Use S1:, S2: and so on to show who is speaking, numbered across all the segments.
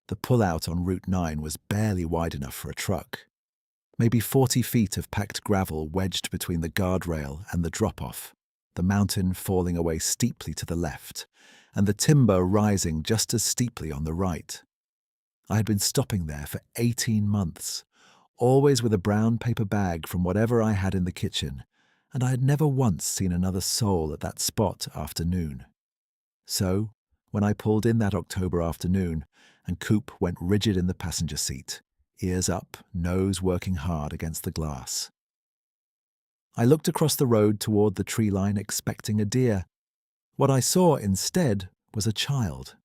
S1: The pullout on Route 9 was barely wide enough for a truck. Maybe 40 feet of packed gravel wedged between the guardrail and the drop-off, the mountain falling away steeply to the left, and the timber rising just as steeply on the right. I had been stopping there for 18 months, always with a brown paper bag from whatever I had in the kitchen, and I had never once seen another soul at that spot after noon. So, when I pulled in that October afternoon, and Coop went rigid in the passenger seat, ears up, nose working hard against the glass. I looked across the road toward the tree line expecting a deer. What I saw instead was a child.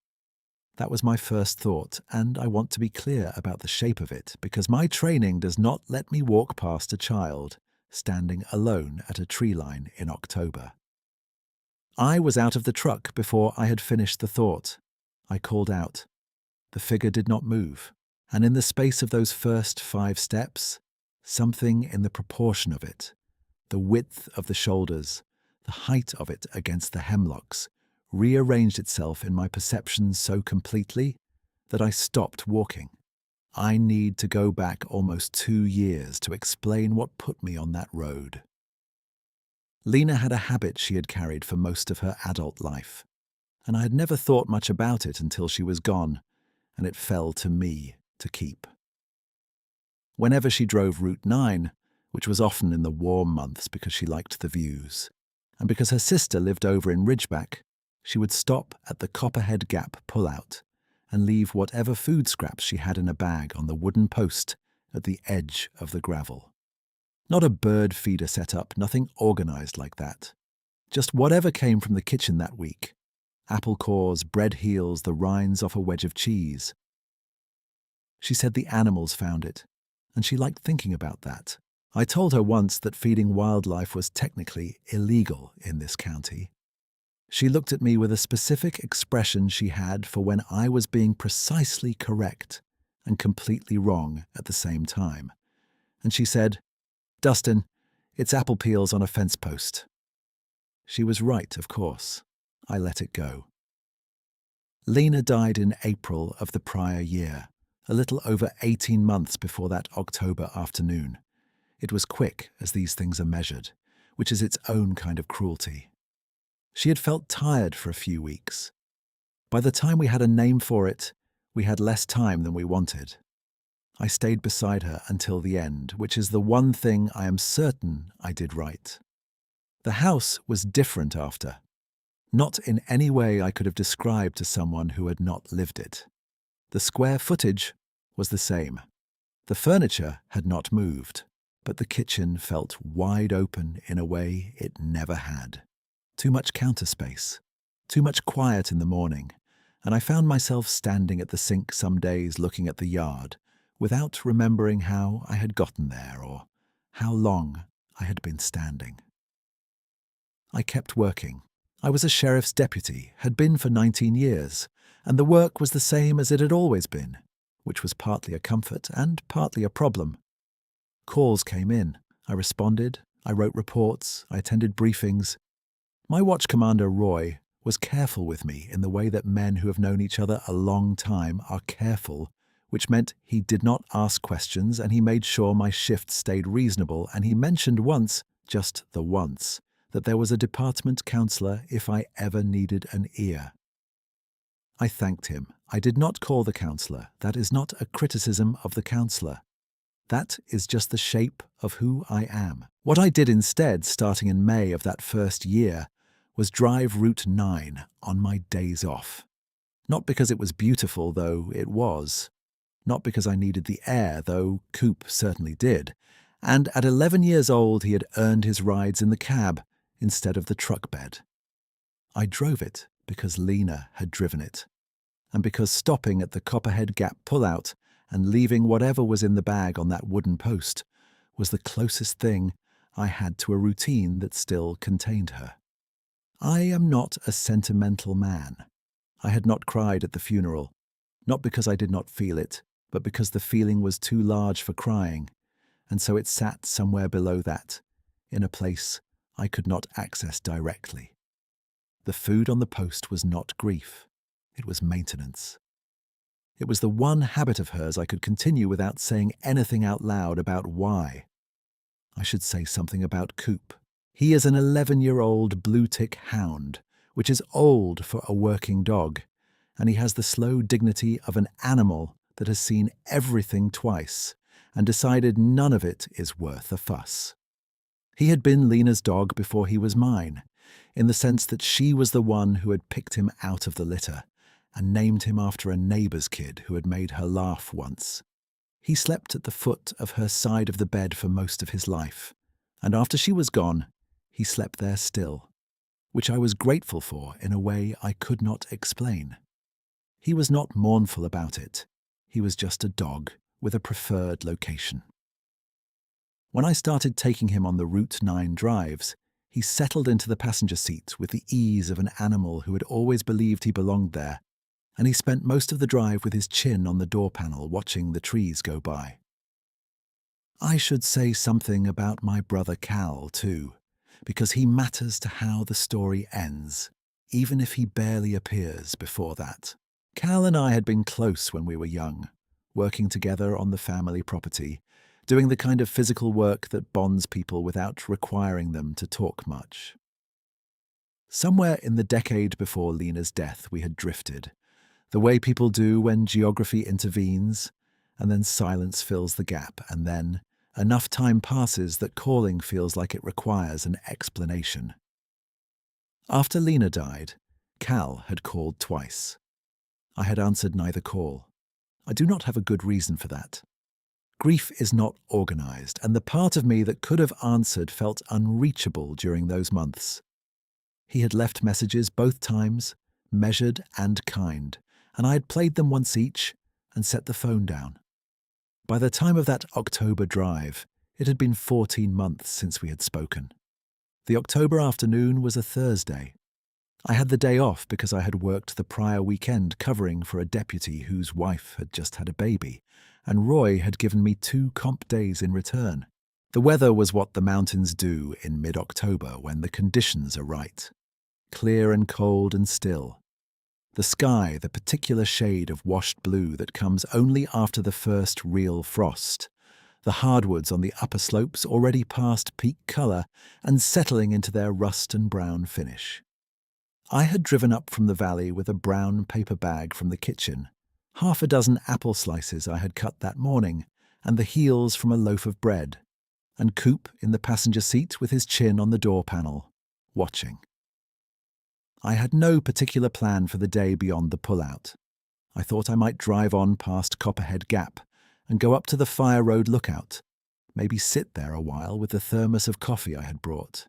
S1: That was my first thought, and I want to be clear about the shape of it because my training does not let me walk past a child standing alone at a tree line in October. I was out of the truck before I had finished the thought. I called out. The figure did not move, and in the space of those first 5 steps, something in the proportion of it, the width of the shoulders, the height of it against the hemlocks, rearranged itself in my perceptions so completely that I stopped walking. I need to go back almost 2 years to explain what put me on that road. Lena had a habit she had carried for most of her adult life, and I had never thought much about it until she was gone, and it fell to me to keep. Whenever she drove Route 9, which was often in the warm months because she liked the views, and because her sister lived over in Ridgeback, she would stop at the Copperhead Gap pullout and leave whatever food scraps she had in a bag on the wooden post at the edge of the gravel. Not a bird feeder set up, nothing organized like that. Just whatever came from the kitchen that week. Apple cores, bread heels, the rinds off a wedge of cheese. She said the animals found it, and she liked thinking about that. I told her once that feeding wildlife was technically illegal in this county. She looked at me with a specific expression she had for when I was being precisely correct and completely wrong at the same time. And she said, "Dustin, it's apple peels on a fence post." She was right, of course. I let it go. Lena died in April of the prior year, a little over 18 months before that October afternoon. It was quick, as these things are measured, which is its own kind of cruelty. She had felt tired for a few weeks. By the time we had a name for it, we had less time than we wanted. I stayed beside her until the end, which is the one thing I am certain I did right. The house was different after. Not in any way I could have described to someone who had not lived it. The square footage was the same. The furniture had not moved, but the kitchen felt wide open in a way it never had. Too much counter space, too much quiet in the morning, and I found myself standing at the sink some days looking at the yard, without remembering how I had gotten there or how long I had been standing. I kept working. I was a sheriff's deputy, had been for 19 years, and the work was the same as it had always been, which was partly a comfort and partly a problem. Calls came in. I responded. I wrote reports. I attended briefings. My watch commander, Roy, was careful with me in the way that men who have known each other a long time are careful, which meant he did not ask questions and he made sure my shift stayed reasonable, and he mentioned once, just the once, that there was a department counselor if I ever needed an ear. I thanked him. I did not call the counselor. That is not a criticism of the counselor. That is just the shape of who I am. What I did instead, starting in May of that first year, was drive Route 9 on my days off. Not because it was beautiful, though it was. Not because I needed the air, though Coop certainly did. And at 11 years old, he had earned his rides in the cab instead of the truck bed. I drove it because Lena had driven it, and because stopping at the Copperhead Gap pullout and leaving whatever was in the bag on that wooden post was the closest thing I had to a routine that still contained her. I am not a sentimental man. I had not cried at the funeral, not because I did not feel it, but because the feeling was too large for crying, and so it sat somewhere below that, in a place I could not access directly. The food on the post was not grief, it was maintenance. It was the one habit of hers I could continue without saying anything out loud about why. I should say something about Coop. He is an 11-year-old blue tick hound, which is old for a working dog, and he has the slow dignity of an animal that has seen everything twice and decided none of it is worth a fuss. He had been Lena's dog before he was mine, in the sense that she was the one who had picked him out of the litter and named him after a neighbour's kid who had made her laugh once. He slept at the foot of her side of the bed for most of his life, and after she was gone, he slept there still, which I was grateful for in a way I could not explain. He was not mournful about it. He was just a dog with a preferred location. When I started taking him on the Route 9 drives, he settled into the passenger seat with the ease of an animal who had always believed he belonged there, and he spent most of the drive with his chin on the door panel watching the trees go by. I should say something about my brother Cal, too, because he matters to how the story ends, even if he barely appears before that. Cal and I had been close when we were young, working together on the family property, doing the kind of physical work that bonds people without requiring them to talk much. Somewhere in the decade before Lena's death, we had drifted, the way people do when geography intervenes, and then silence fills the gap, and then enough time passes that calling feels like it requires an explanation. After Lena died, Cal had called twice. I had answered neither call. I do not have a good reason for that. Grief is not organized, and the part of me that could have answered felt unreachable during those months. He had left messages both times, measured and kind, and I had played them once each and set the phone down. By the time of that October drive, it had been 14 months since we had spoken. The October afternoon was a Thursday. I had the day off because I had worked the prior weekend covering for a deputy whose wife had just had a baby, and Roy had given me 2 comp days in return. The weather was what the mountains do in mid-October when the conditions are right. Clear and cold and still. The sky, the particular shade of washed blue that comes only after the first real frost. The hardwoods on the upper slopes already past peak colour and settling into their rust and brown finish. I had driven up from the valley with a brown paper bag from the kitchen, 6 apple slices I had cut that morning, and the heels from a loaf of bread, and Coop in the passenger seat with his chin on the door panel, watching. I had no particular plan for the day beyond the pullout. I thought I might drive on past Copperhead Gap and go up to the Fire Road lookout, maybe sit there a while with the thermos of coffee I had brought.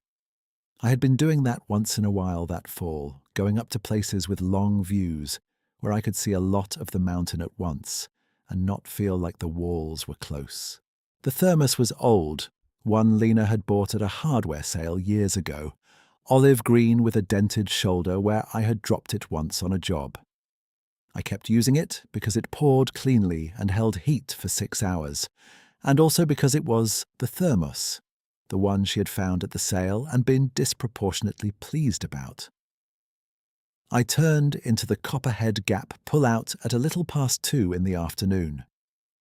S1: I had been doing that once in a while that fall, going up to places with long views where I could see a lot of the mountain at once and not feel like the walls were close. The thermos was old, one Lena had bought at a hardware sale years ago, olive green with a dented shoulder where I had dropped it once on a job. I kept using it because it poured cleanly and held heat for 6 hours, and also because it was the thermos, the one she had found at the sale and been disproportionately pleased about. I turned into the Copperhead Gap pull-out at a little past 2 in the afternoon.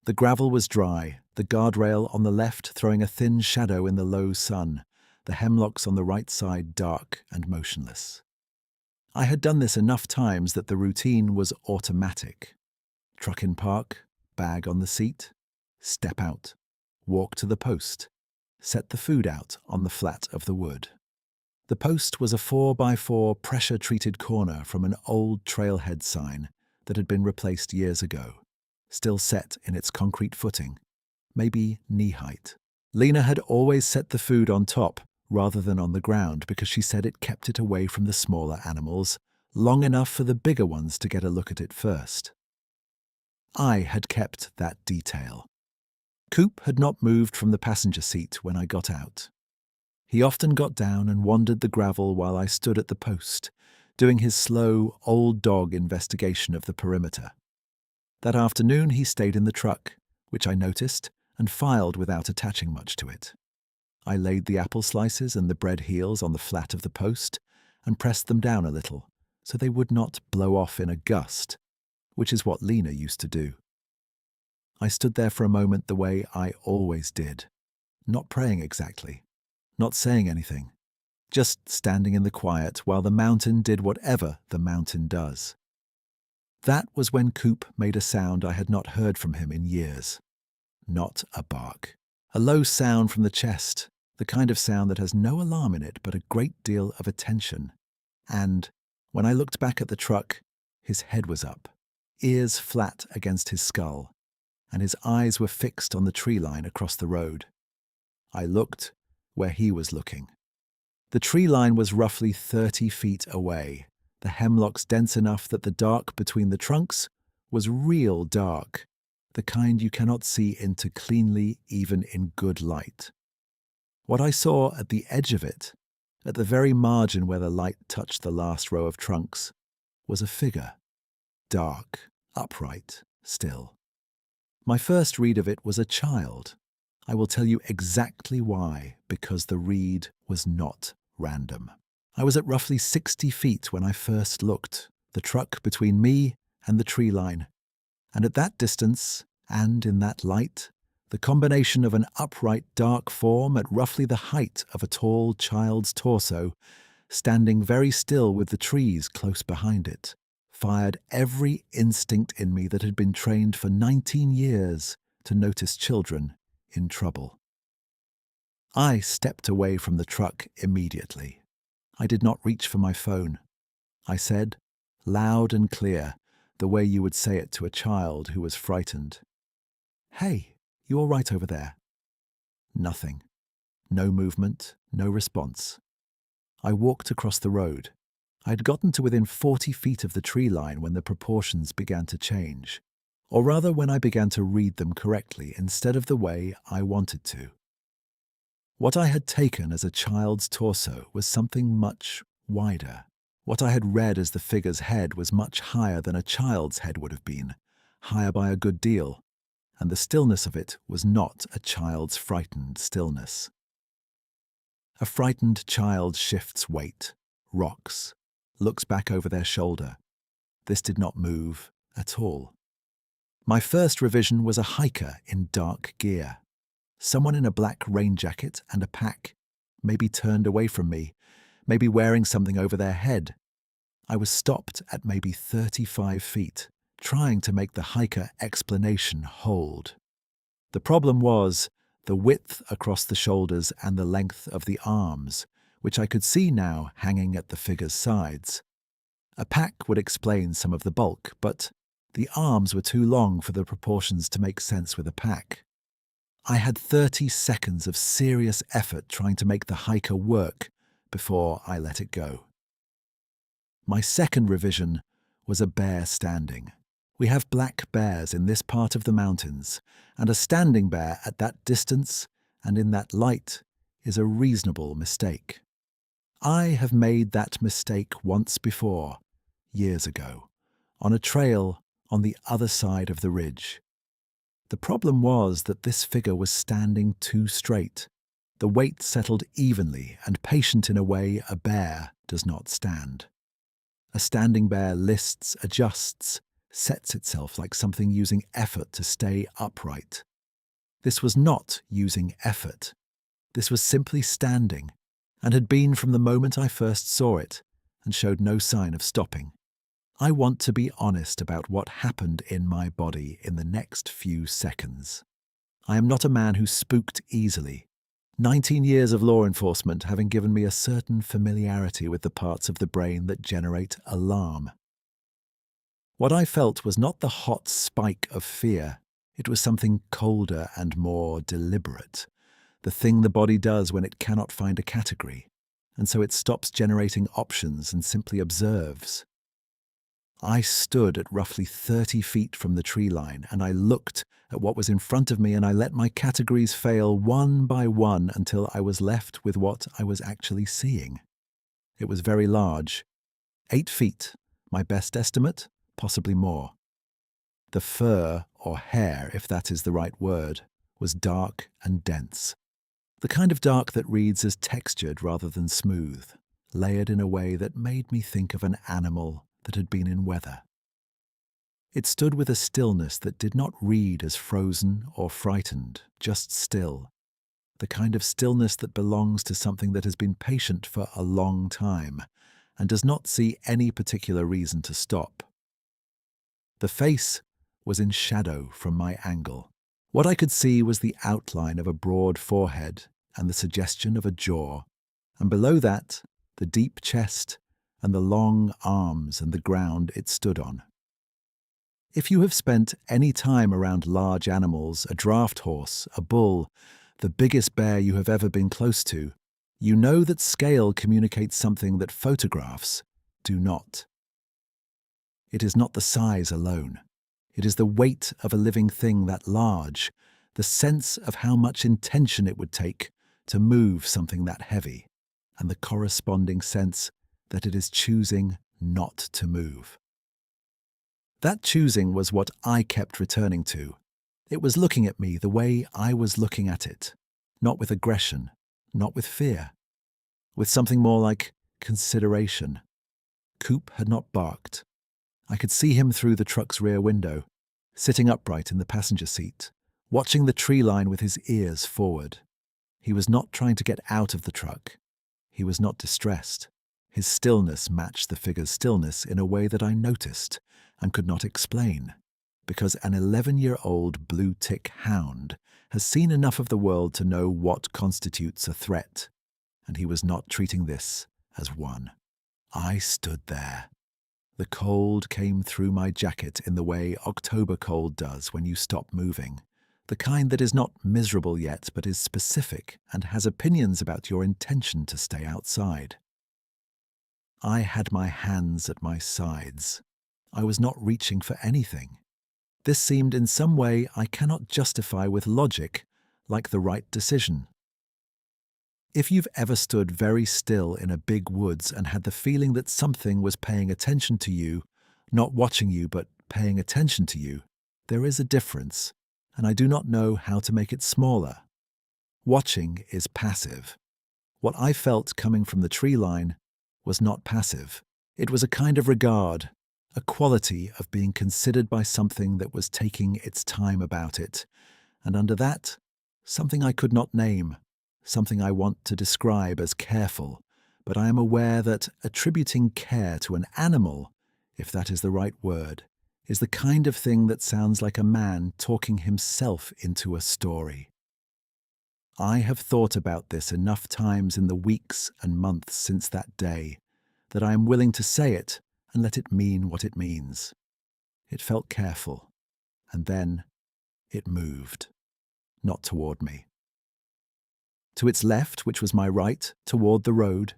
S1: The gravel was dry, the guardrail on the left throwing a thin shadow in the low sun, the hemlocks on the right side dark and motionless. I had done this enough times that the routine was automatic. Truck in park, bag on the seat, step out, walk to the post, set the food out on the flat of the wood. The post was a 4x4 pressure-treated corner from an old trailhead sign that had been replaced years ago, still set in its concrete footing, maybe knee-height. Lena had always set the food on top rather than on the ground because she said it kept it away from the smaller animals, long enough for the bigger ones to get a look at it first. I had kept that detail. Coop had not moved from the passenger seat when I got out. He often got down and wandered the gravel while I stood at the post, doing his slow, old dog investigation of the perimeter. That afternoon he stayed in the truck, which I noticed, and filed without attaching much to it. I laid the apple slices and the bread heels on the flat of the post and pressed them down a little, so they would not blow off in a gust, which is what Lena used to do. I stood there for a moment the way I always did, not praying exactly, not saying anything, just standing in the quiet while the mountain did whatever the mountain does. That was when Coop made a sound I had not heard from him in years. Not a bark. A low sound from the chest, the kind of sound that has no alarm in it but a great deal of attention. And, when I looked back at the truck, his head was up, ears flat against his skull, and his eyes were fixed on the tree line across the road. I looked where he was looking. The tree line was roughly 30 feet away, the hemlocks dense enough that the dark between the trunks was real dark, the kind you cannot see into cleanly even in good light. What I saw at the edge of it, at the very margin where the light touched the last row of trunks, was a figure, dark, upright, still. My first read of it was a child. I will tell you exactly why, because the read was not random. I was at roughly 60 feet when I first looked, the truck between me and the tree line, and at that distance, and in that light, the combination of an upright dark form at roughly the height of a tall child's torso, standing very still with the trees close behind it, fired every instinct in me that had been trained for 19 years to notice children in trouble. I stepped away from the truck immediately. I did not reach for my phone. I said, loud and clear, the way you would say it to a child who was frightened, "Hey, you all right over there?" Nothing. No movement, no response. I walked across the road. I had gotten to within 40 feet of the tree line when the proportions began to change, or rather when I began to read them correctly instead of the way I wanted to. What I had taken as a child's torso was something much wider. What I had read as the figure's head was much higher than a child's head would have been, higher by a good deal, and the stillness of it was not a child's frightened stillness. A frightened child shifts weight, rocks, looks back over their shoulder. This did not move at all. My first revision was a hiker in dark gear. Someone in a black rain jacket and a pack, maybe turned away from me, maybe wearing something over their head. I was stopped at maybe 35 feet, trying to make the hiker explanation hold. The problem was the width across the shoulders and the length of the arms, which I could see now hanging at the figure's sides. A pack would explain some of the bulk, but the arms were too long for the proportions to make sense with a pack. I had 30 seconds of serious effort trying to make the hiker work before I let it go. My second revision was a bear standing. We have black bears in this part of the mountains, and a standing bear at that distance and in that light is a reasonable mistake. I have made that mistake once before, years ago, on a trail on the other side of the ridge. The problem was that this figure was standing too straight. The weight settled evenly and patient in a way a bear does not stand. A standing bear lists, adjusts, sets itself like something using effort to stay upright. This was not using effort. This was simply standing, and had been from the moment I first saw it, and showed no sign of stopping. I want to be honest about what happened in my body in the next few seconds. I am not a man who spooked easily. 19 years of law enforcement having given me a certain familiarity with the parts of the brain that generate alarm. What I felt was not the hot spike of fear. It was something colder and more deliberate, the thing the body does when it cannot find a category, and so it stops generating options and simply observes. I stood at roughly 30 feet from the tree line, and I looked at what was in front of me, and I let my categories fail one by one until I was left with what I was actually seeing. It was very large, 8 feet, my best estimate, possibly more. The fur, or hair, if that is the right word, was dark and dense. The kind of dark that reads as textured rather than smooth, layered in a way that made me think of an animal that had been in weather. It stood with a stillness that did not read as frozen or frightened, just still. The kind of stillness that belongs to something that has been patient for a long time and does not see any particular reason to stop. The face was in shadow from my angle. What I could see was the outline of a broad forehead and the suggestion of a jaw, and below that, the deep chest and the long arms and the ground it stood on. If you have spent any time around large animals, a draft horse, a bull, the biggest bear you have ever been close to, you know that scale communicates something that photographs do not. It is not the size alone. It is the weight of a living thing that large, the sense of how much intention it would take to move something that heavy, and the corresponding sense that it is choosing not to move. That choosing was what I kept returning to. It was looking at me the way I was looking at it, not with aggression, not with fear, with something more like consideration. Coop had not barked. I could see him through the truck's rear window, sitting upright in the passenger seat, watching the tree line with his ears forward. He was not trying to get out of the truck. He was not distressed. His stillness matched the figure's stillness in a way that I noticed and could not explain, because an 11-year-old blue tick hound has seen enough of the world to know what constitutes a threat, and he was not treating this as one. I stood there. The cold came through my jacket in the way October cold does when you stop moving, the kind that is not miserable yet but is specific and has opinions about your intention to stay outside. I had my hands at my sides. I was not reaching for anything. This seemed in some way I cannot justify with logic, like the right decision. If you've ever stood very still in a big woods and had the feeling that something was paying attention to you, not watching you but paying attention to you, there is a difference, and I do not know how to make it smaller. Watching is passive. What I felt coming from the tree line was not passive. It was a kind of regard, a quality of being considered by something that was taking its time about it, and under that, something I could not name, something I want to describe as careful, but I am aware that attributing care to an animal, if that is the right word, is the kind of thing that sounds like a man talking himself into a story. I have thought about this enough times in the weeks and months since that day that I am willing to say it and let it mean what it means. It felt careful, and then it moved, not toward me. To its left, which was my right, toward the road,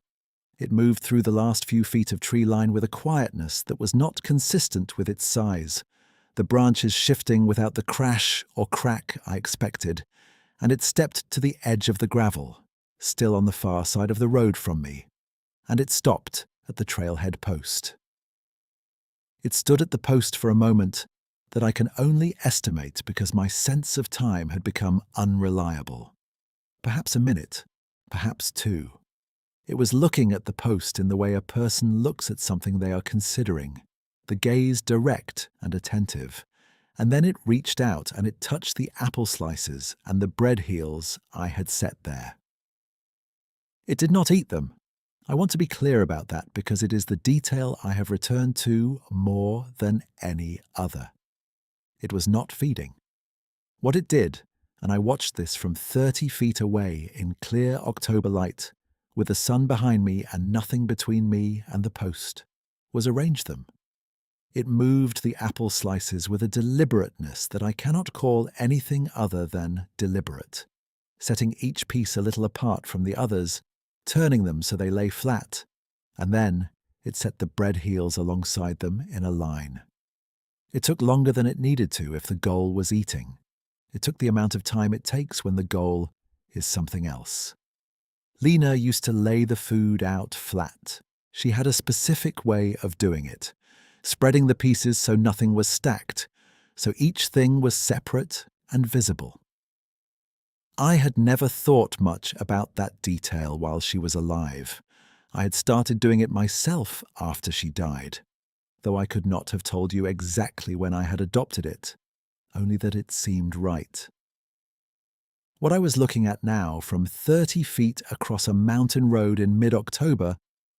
S1: it moved through the last few feet of tree line with a quietness that was not consistent with its size, the branches shifting without the crash or crack I expected, and it stepped to the edge of the gravel, still on the far side of the road from me, and it stopped at the trailhead post. It stood at the post for a moment that I can only estimate because my sense of time had become unreliable. Perhaps a minute, perhaps two. It was looking at the post in the way a person looks at something they are considering, the gaze direct and attentive, and then it reached out and it touched the apple slices and the bread heels I had set there. It did not eat them. I want to be clear about that because it is the detail I have returned to more than any other. It was not feeding. What it did, and I watched this from 30 feet away in clear October light, with the sun behind me and nothing between me and the post, was arrange them. It moved the apple slices with a deliberateness that I cannot call anything other than deliberate, setting each piece a little apart from the others, turning them so they lay flat, and then it set the bread heels alongside them in a line. It took longer than it needed to if the goal was eating. It took the amount of time it takes when the goal is something else. Lena used to lay the food out flat. She had a specific way of doing it, spreading the pieces so nothing was stacked, so each thing was separate and visible. I had never thought much about that detail while she was alive. I had started doing it myself after she died. though I could not have told you exactly when I had adopted it, only that it seemed right. What I was looking at now, from 30 feet across a mountain road in mid-October,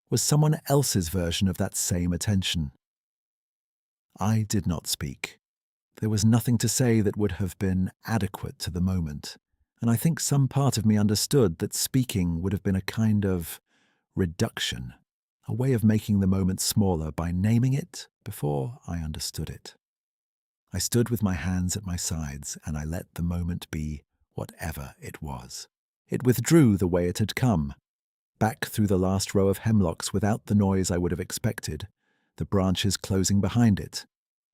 S1: was someone else's version of that same attention. I did not speak. There was nothing to say that would have been adequate to the moment, and I think some part of me understood that speaking would have been a kind of reduction, a way of making the moment smaller by naming it before I understood it. I stood with my hands at my sides, and I let the moment be whatever it was. It withdrew the way it had come, back through the last row of hemlocks without the noise I would have expected, the branches closing behind it.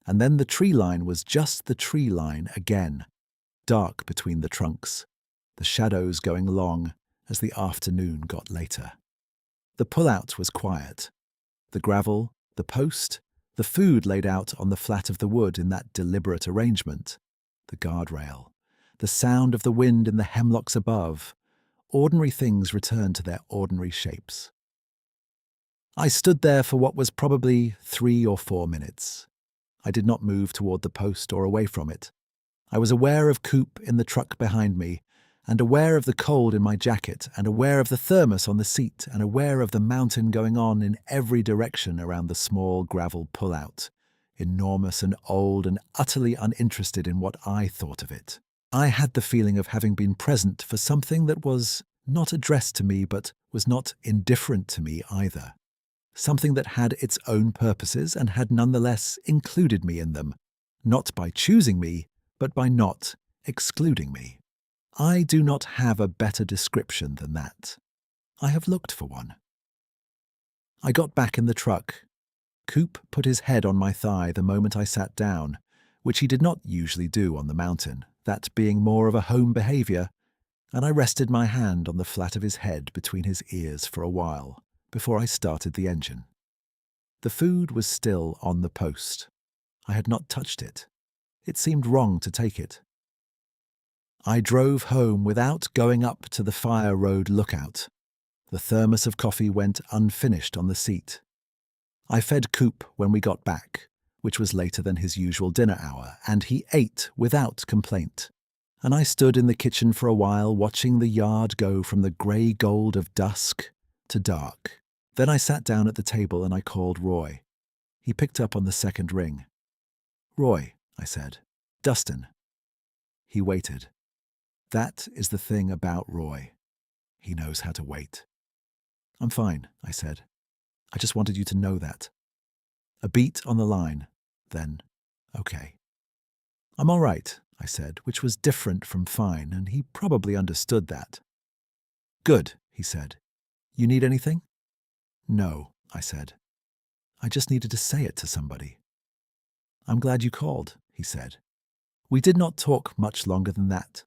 S1: And then the tree line was just the tree line again, dark between the trunks, the shadows going long as the afternoon got later. The pull-out was quiet. The gravel, the post, the food laid out on the flat of the wood in that deliberate arrangement, the guardrail, the sound of the wind in the hemlocks above, ordinary things returned to their ordinary shapes. I stood there for what was probably 3 or 4 minutes. I did not move toward the post or away from it. I was aware of Coop in the truck behind me, and aware of the cold in my jacket, and aware of the thermos on the seat, and aware of the mountain going on in every direction around the small gravel pull-out, enormous and old and utterly uninterested in what I thought of it. I had the feeling of having been present for something that was not addressed to me but was not indifferent to me either. Something that had its own purposes and had nonetheless included me in them, not by choosing me, but by not excluding me. I do not have a better description than that. I have looked for one. I got back in the truck. Coop put his head on my thigh the moment I sat down, which he did not usually do on the mountain, that being more of a home behaviour, and I rested my hand on the flat of his head between his ears for a while, before I started the engine. The food was still on the post. I had not touched it. It seemed wrong to take it. I drove home without going up to the Fire Road lookout. The thermos of coffee went unfinished on the seat. I fed Coop when we got back, which was later than his usual dinner hour, and he ate without complaint. And I stood in the kitchen for a while watching the yard go from the grey gold of dusk to dark. Then I sat down at the table and I called Roy. He picked up on the second ring. "Roy," I said. "Dustin." He waited. That is the thing about Roy. He knows how to wait. "I'm fine," I said. "I just wanted you to know that." A beat on the line, then, "Okay." "I'm all right," I said, which was different from fine, and he probably understood that. "Good," he said. "You need anything?" "No," I said. "I just needed to say it to somebody." "I'm glad you called," he said. We did not talk much longer than that.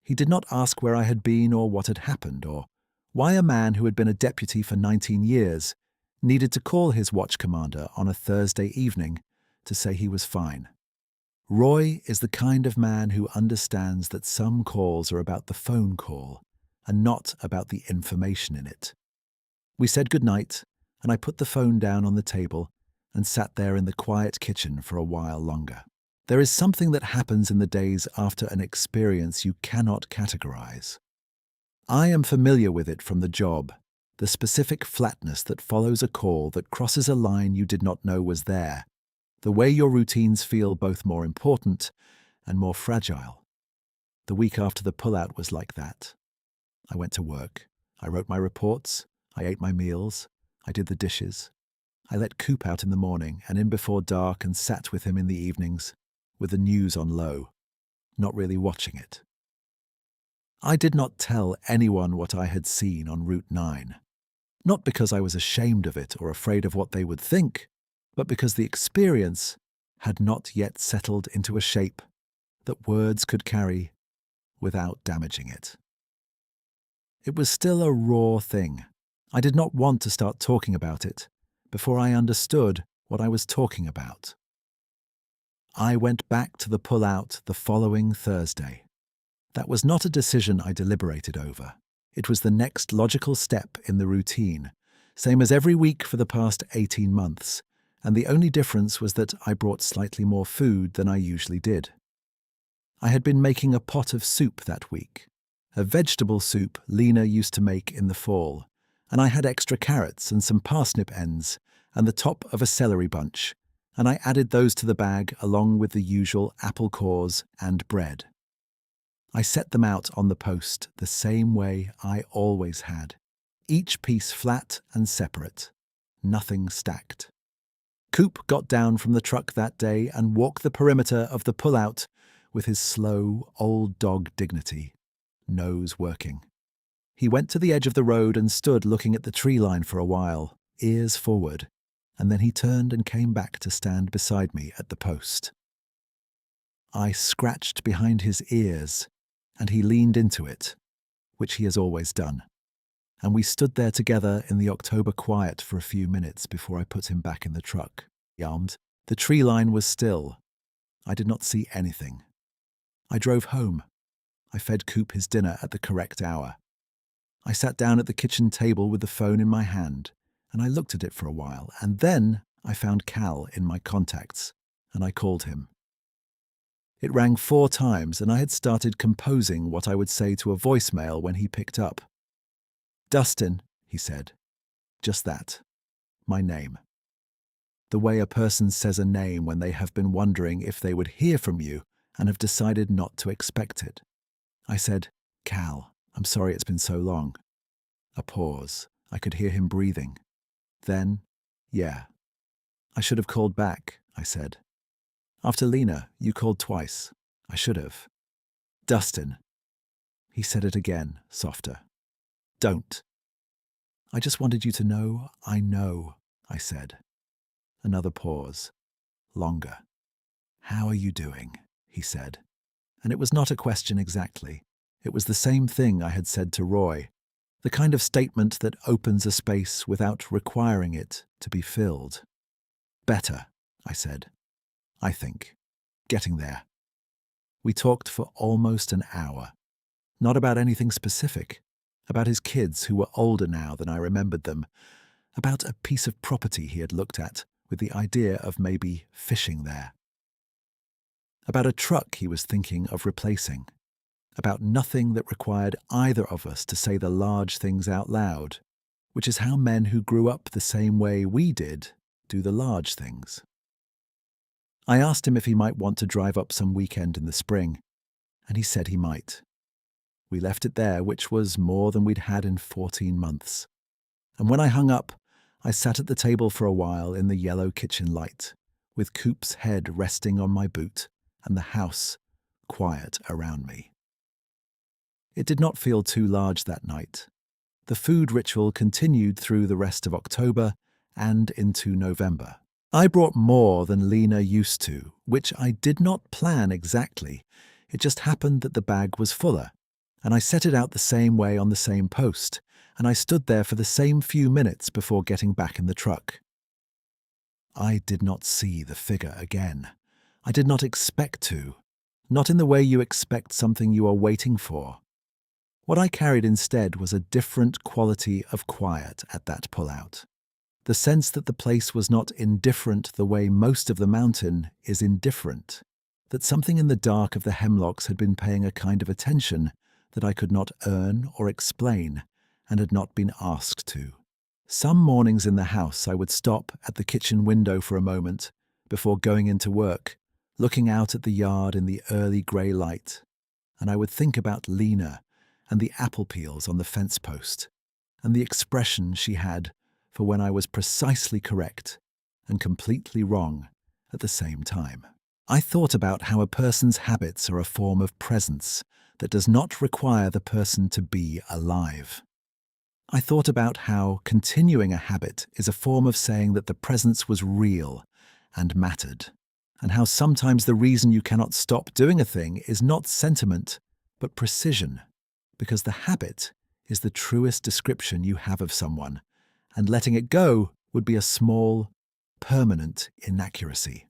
S1: He did not ask where I had been or what had happened, or why a man who had been a deputy for 19 years needed to call his watch commander on a Thursday evening to say he was fine. Roy is the kind of man who understands that some calls are about the phone call and not about the information in it. We said goodnight, and I put the phone down on the table and sat there in the quiet kitchen for a while longer. There is something that happens in the days after an experience you cannot categorize. I am familiar with it from the job, the specific flatness that follows a call that crosses a line you did not know was there, the way your routines feel both more important and more fragile. The week after the pullout was like that. I went to work. I wrote my reports. I ate my meals. I did the dishes. I let Coop out in the morning and in before dark and sat with him in the evenings, with the news on low, not really watching it. I did not tell anyone what I had seen on Route 9, not because I was ashamed of it or afraid of what they would think, but because the experience had not yet settled into a shape that words could carry without damaging it. It was still a raw thing. I did not want to start talking about it before I understood what I was talking about. I went back to the pull-out the following Thursday. That was not a decision I deliberated over. It was the next logical step in the routine, same as every week for the past 18 months, and the only difference was that I brought slightly more food than I usually did. I had been making a pot of soup that week, a vegetable soup Lena used to make in the fall, and I had extra carrots and some parsnip ends and the top of a celery bunch, and I added those to the bag along with the usual apple cores and bread. I set them out on the post the same way I always had, each piece flat and separate, nothing stacked. Coop got down from the truck that day and walked the perimeter of the pull-out with his slow, old dog dignity, nose working. He went to the edge of the road and stood looking at the tree line for a while, ears forward, and then he turned and came back to stand beside me at the post. I scratched behind his ears, and he leaned into it, which he has always done, and we stood there together in the October quiet for a few minutes before I put him back in the truck. The tree line was still. I did not see anything. I drove home. I fed Coop his dinner at the correct hour. I sat down at the kitchen table with the phone in my hand, and I looked at it for a while, and then I found Cal in my contacts, and I called him. It rang 4 times, and I had started composing what I would say to a voicemail when he picked up. "Dustin," he said. Just that. My name. The way a person says a name when they have been wondering if they would hear from you and have decided not to expect it. I said, "Cal, I'm sorry it's been so long." A pause. I could hear him breathing. Then, "Yeah. I should have called back," I said. "After Lena, you called twice. I should have." "Dustin." He said it again, softer. "Don't." "I just wanted you to know I know," I said. Another pause. Longer. "How are you doing?" he said. And it was not a question exactly. It was the same thing I had said to Roy, the kind of statement that opens a space without requiring it to be filled. "Better," I said. "I think. Getting there." We talked for almost an hour. Not about anything specific. About his kids who were older now than I remembered them. About a piece of property he had looked at with the idea of maybe fishing there. About a truck he was thinking of replacing. About nothing that required either of us to say the large things out loud, which is how men who grew up the same way we did do the large things. I asked him if he might want to drive up some weekend in the spring, and he said he might. We left it there, which was more than we'd had in 14 months. And when I hung up, I sat at the table for a while in the yellow kitchen light, with Coop's head resting on my boot and the house quiet around me. It did not feel too large that night. The food ritual continued through the rest of October and into November. I brought more than Lena used to, which I did not plan exactly. It just happened that the bag was fuller, and I set it out the same way on the same post, and I stood there for the same few minutes before getting back in the truck. I did not see the figure again. I did not expect to, not in the way you expect something you are waiting for. What I carried instead was a different quality of quiet at that pullout. The sense that the place was not indifferent the way most of the mountain is indifferent, that something in the dark of the hemlocks had been paying a kind of attention that I could not earn or explain and had not been asked to. Some mornings in the house I would stop at the kitchen window for a moment before going into work, looking out at the yard in the early grey light, and I would think about Lena and the apple peels on the fence post, and the expression she had for when I was precisely correct and completely wrong at the same time. I thought about how a person's habits are a form of presence that does not require the person to be alive. I thought about how continuing a habit is a form of saying that the presence was real and mattered, and how sometimes the reason you cannot stop doing a thing is not sentiment, but precision, because the habit is the truest description you have of someone, and letting it go would be a small, permanent inaccuracy.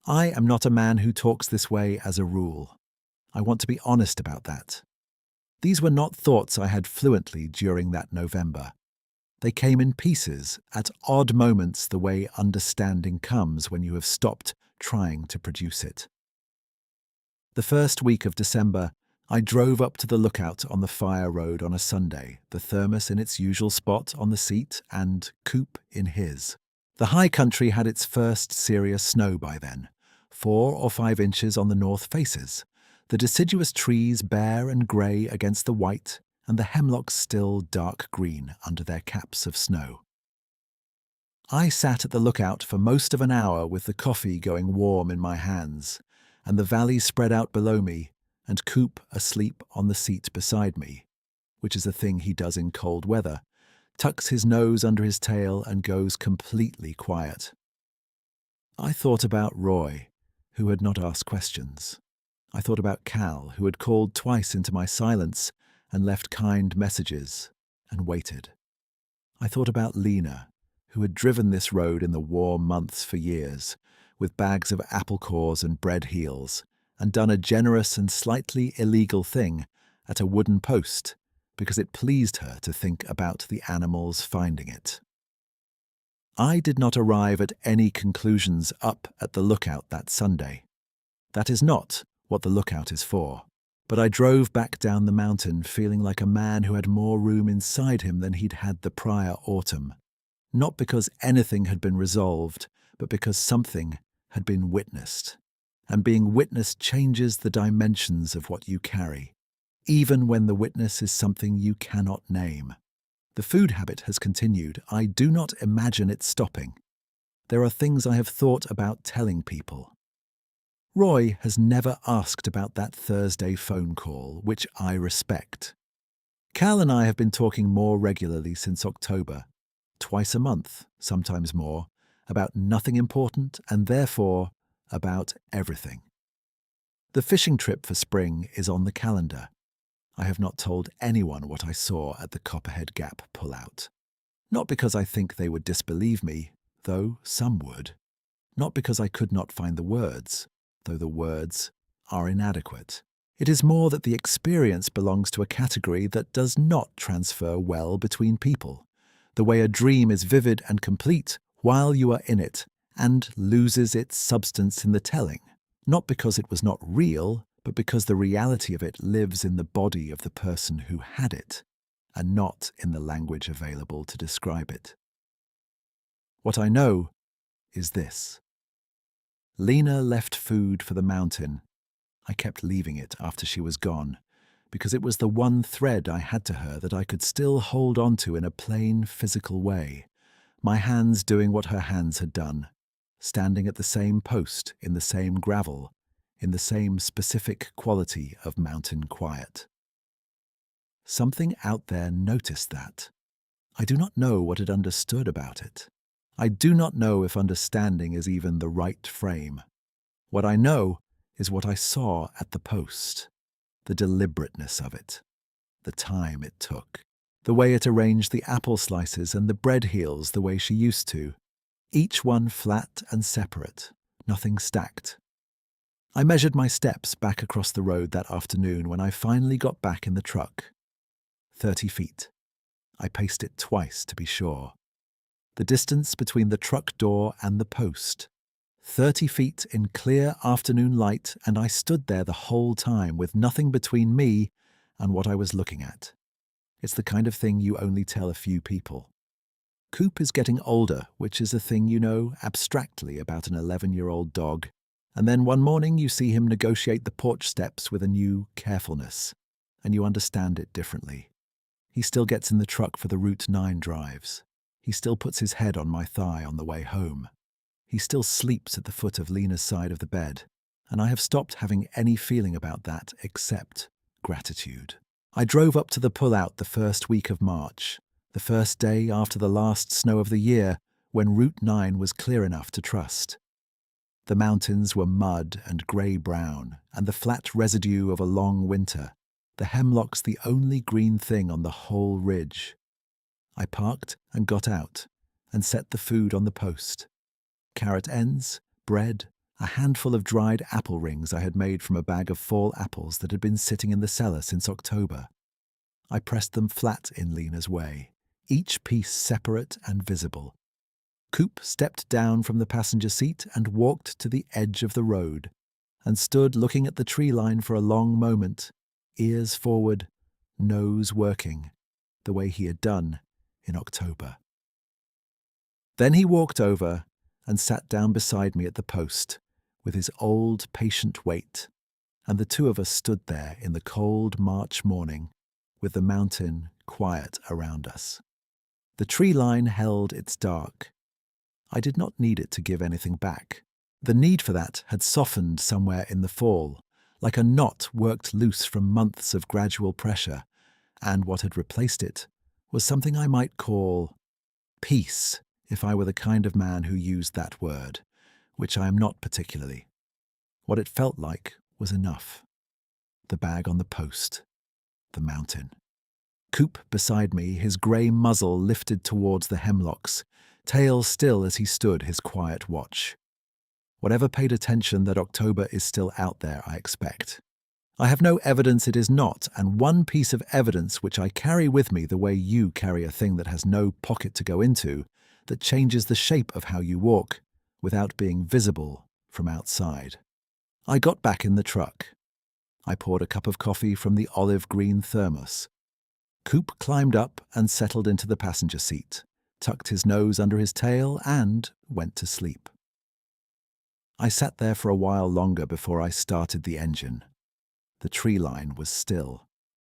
S1: I am not a man who talks this way as a rule. I want to be honest about that. These were not thoughts I had fluently during that November. They came in pieces, at odd moments the way understanding comes when you have stopped trying to produce it. The first week of December, I drove up to the lookout on the Fire Road on a Sunday, the thermos in its usual spot on the seat and Coop in his. The high country had its first serious snow by then, 4 or 5 inches on the north faces, the deciduous trees bare and grey against the white, and the hemlocks still dark green under their caps of snow. I sat at the lookout for most of an hour with the coffee going warm in my hands, and the valley spread out below me, and Coop asleep on the seat beside me, which is a thing he does in cold weather, tucks his nose under his tail and goes completely quiet. I thought about Roy, who had not asked questions. I thought about Cal, who had called twice into my silence and left kind messages, and waited. I thought about Lena, who had driven this road in the warm months for years, with bags of apple cores and bread heels, and done a generous and slightly illegal thing at a wooden post because it pleased her to think about the animals finding it. I did not arrive at any conclusions up at the lookout that Sunday. That is not what the lookout is for. But I drove back down the mountain feeling like a man who had more room inside him than he'd had the prior autumn. Not because anything had been resolved, but because something had been witnessed. And being witnessed changes the dimensions of what you carry, even when the witness is something you cannot name. The food habit has continued. I do not imagine it stopping. There are things I have thought about telling people. Roy has never asked about that Thursday phone call, which I respect. Cal and I have been talking more regularly since October, twice a month, sometimes more, about nothing important and therefore about everything. The fishing trip for spring is on the calendar. I have not told anyone what I saw at the Copperhead Gap pullout. Not because I think they would disbelieve me, though some would. Not because I could not find the words, though the words are inadequate. It is more that the experience belongs to a category that does not transfer well between people, the way a dream is vivid and complete while you are in it and loses its substance in the telling, not because it was not real, but because the reality of it lives in the body of the person who had it, and not in the language available to describe it. What I know is this. Lena left food for the mountain. I kept leaving it after she was gone, because it was the one thread I had to her that I could still hold on to in a plain, physical way, my hands doing what her hands had done, standing at the same post, in the same gravel, in the same specific quality of mountain quiet. Something out there noticed that. I do not know what it understood about it. I do not know if understanding is even the right frame. What I know is what I saw at the post, the deliberateness of it, the time it took, the way it arranged the apple slices and the bread heels the way she used to, each one flat and separate, nothing stacked. I measured my steps back across the road that afternoon when I finally got back in the truck. 30 feet. I paced it twice to be sure. The distance between the truck door and the post. 30 feet in clear afternoon light, and I stood there the whole time with nothing between me and what I was looking at. It's the kind of thing you only tell a few people. Coop is getting older, which is a thing you know abstractly about an 11-year-old dog, and then one morning you see him negotiate the porch steps with a new carefulness, and you understand it differently. He still gets in the truck for the Route 9 drives. He still puts his head on my thigh on the way home. He still sleeps at the foot of Lena's side of the bed, and I have stopped having any feeling about that except gratitude. I drove up to the pullout the first week of March, the first day after the last snow of the year, when Route 9 was clear enough to trust. The mountains were mud and grey-brown, and the flat residue of a long winter, the hemlocks the only green thing on the whole ridge. I parked and got out, and set the food on the post. Carrot ends, bread, a handful of dried apple rings I had made from a bag of fall apples that had been sitting in the cellar since October. I pressed them flat in Lena's way, each piece separate and visible. Coop stepped down from the passenger seat and walked to the edge of the road, and stood looking at the tree line for a long moment, ears forward, nose working, the way he had done in October. Then he walked over and sat down beside me at the post, with his old, patient weight, and the two of us stood there in the cold March morning, with the mountain quiet around us. The tree line held its dark. I did not need it to give anything back. The need for that had softened somewhere in the fall, like a knot worked loose from months of gradual pressure, and what had replaced it was something I might call peace, if I were the kind of man who used that word, which I am not particularly. What it felt like was enough. The bag on the post, the mountain. Coop beside me, his grey muzzle lifted towards the hemlocks, tail still as he stood his quiet watch. Whatever paid attention, that October is still out there, I expect. I have no evidence it is not, and one piece of evidence which I carry with me the way you carry a thing that has no pocket to go into, that changes the shape of how you walk, without being visible from outside. I got back in the truck. I poured a cup of coffee from the olive-green thermos. Coop climbed up and settled into the passenger seat, tucked his nose under his tail, and went to sleep. I sat there for a while longer before I started the engine. The tree line was still.